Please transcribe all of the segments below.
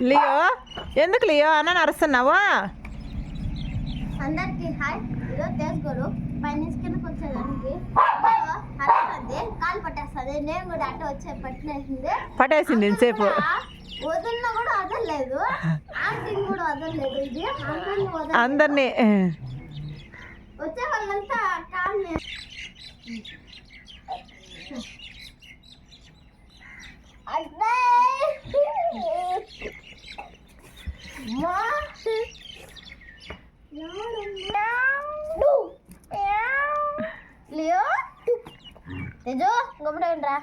Leo ఎందుకు Leo అన్న అరుస్తున్నావా? అందరికి హాయ్. ఈరోజు తెలుసుకోరు పైన కిందకి వచ్చేదానికి అరుస్తుంది, కాలు పట్టేస్తుంది. నేను కూడా అట్ట వచ్చే పట్టేసింది ఇంతసేపు. వదలన్నా కూడా వదలలేదు, ఆంటీని కూడా వదలలేదు. ఇది అందరినీ వచ్చే వాళ్ళంతా కాలు లియో తేజు గొప్పరా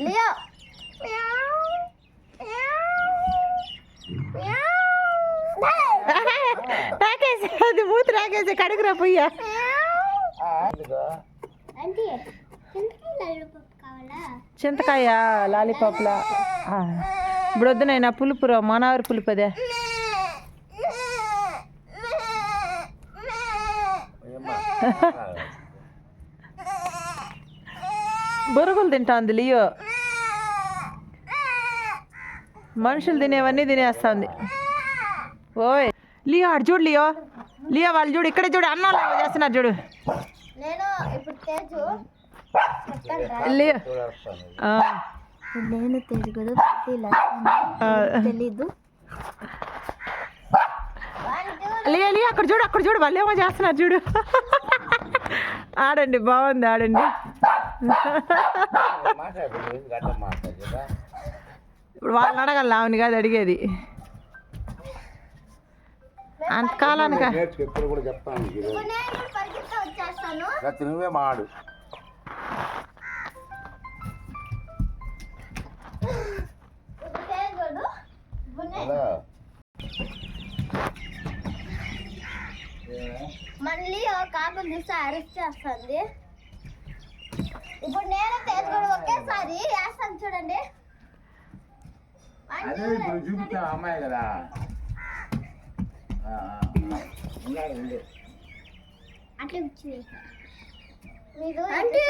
లియో రాకేసి అది మూతి రాకేసి కడుగురా పొయ్యా. చింతకాయ లాలీపాప్లా ఇప్పుడు వద్దునైనా పులుపురా మనవారి పులుపు అదే. బొరుగులు తింటాంది లియో, మనుషులు తినేవన్నీ తినేస్తుంది. ఓయ్ లియో అటు చూడు, లియో లియో వాళ్ళు చూడు, ఇక్కడే చూడు, అన్నం చేస్తున్నారు చూడు. లియో నేను తేజు కదా తెలీదు. లియో లియో అక్కడ చూడు, అక్కడ చూడు, వాళ్ళు ఏమో చేస్తున్నారు చూడు. ఆడండి, బాగుంది ఆడండి. ఇప్పుడు వాళ్ళని అడగాలి, ఆమెని కాదు అడిగేది. అంతకాలానిక నువ్వే మాడు. మళ్ళీ కాకులు చూస్తే అరెస్ట్ చేస్తుంది. ఇప్పుడు నేను తేజుకోడు ఒకేసారి వేస్తాను చూడండి. చూపిస్తా అమ్మాయి కదా. అట్లా మీరు అంటే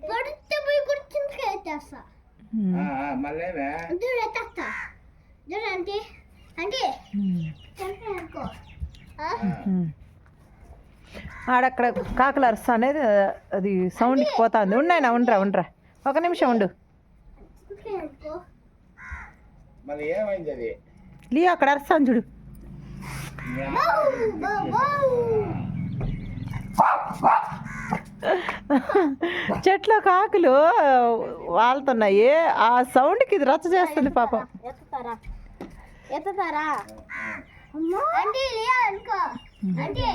పొడితే పోయి కూర్చుంటే ఎత్తేస్తా. మళ్ళీ చూడు ఎత్తేస్తా చూడు అంటే అంటే అనుకో. ఆడక్కడ కాకులు అరుస్తా అనేది అది సౌండ్కి పోతుంది. ఉన్నాయినా ఉండరా ఉండరా, ఒక నిమిషం ఉండు. మళ్ళీ ఏమైంది అది? లియో అక్కడ అరుస్తాను చూడు. చెట్లో కాకులు వాళ్తున్నాయి, ఆ సౌండ్కి ఇది రచ్చ చేస్తుంది పాపం. ఎత్తుతారా అంటే అనుకో అంటే